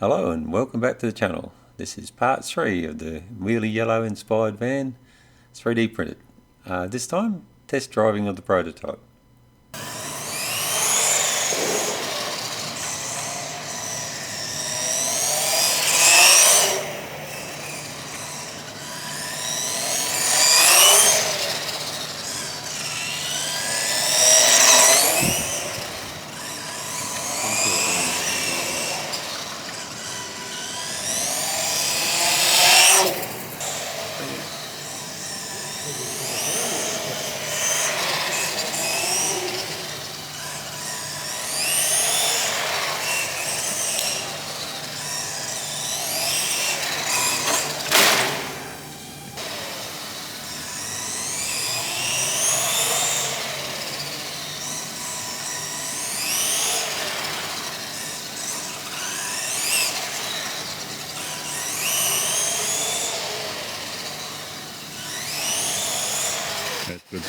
Hello and welcome back to the channel. This is part 3 of the Wheelie Yellow inspired van 3D printed. This time, test driving of the prototype. That's good.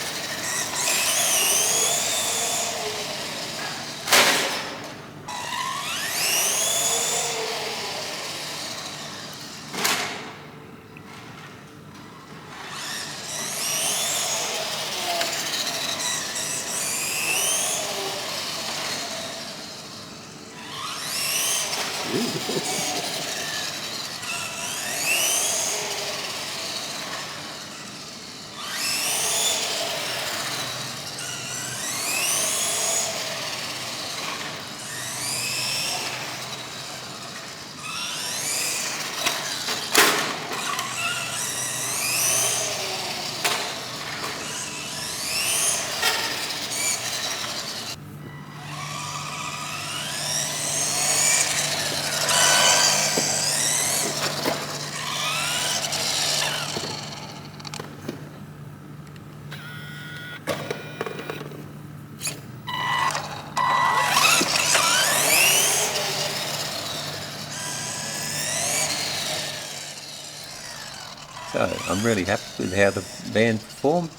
So I'm really happy with how the van performed.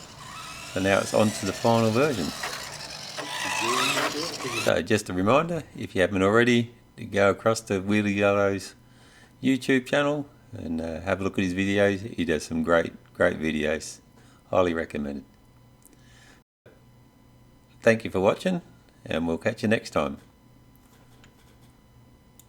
So now it's on to the final version. So just a reminder, if you haven't already, to go across to Wheelie Yellow's YouTube channel and have a look at his videos. He does some great videos. Highly recommended. Thank you for watching, and we'll catch you next time.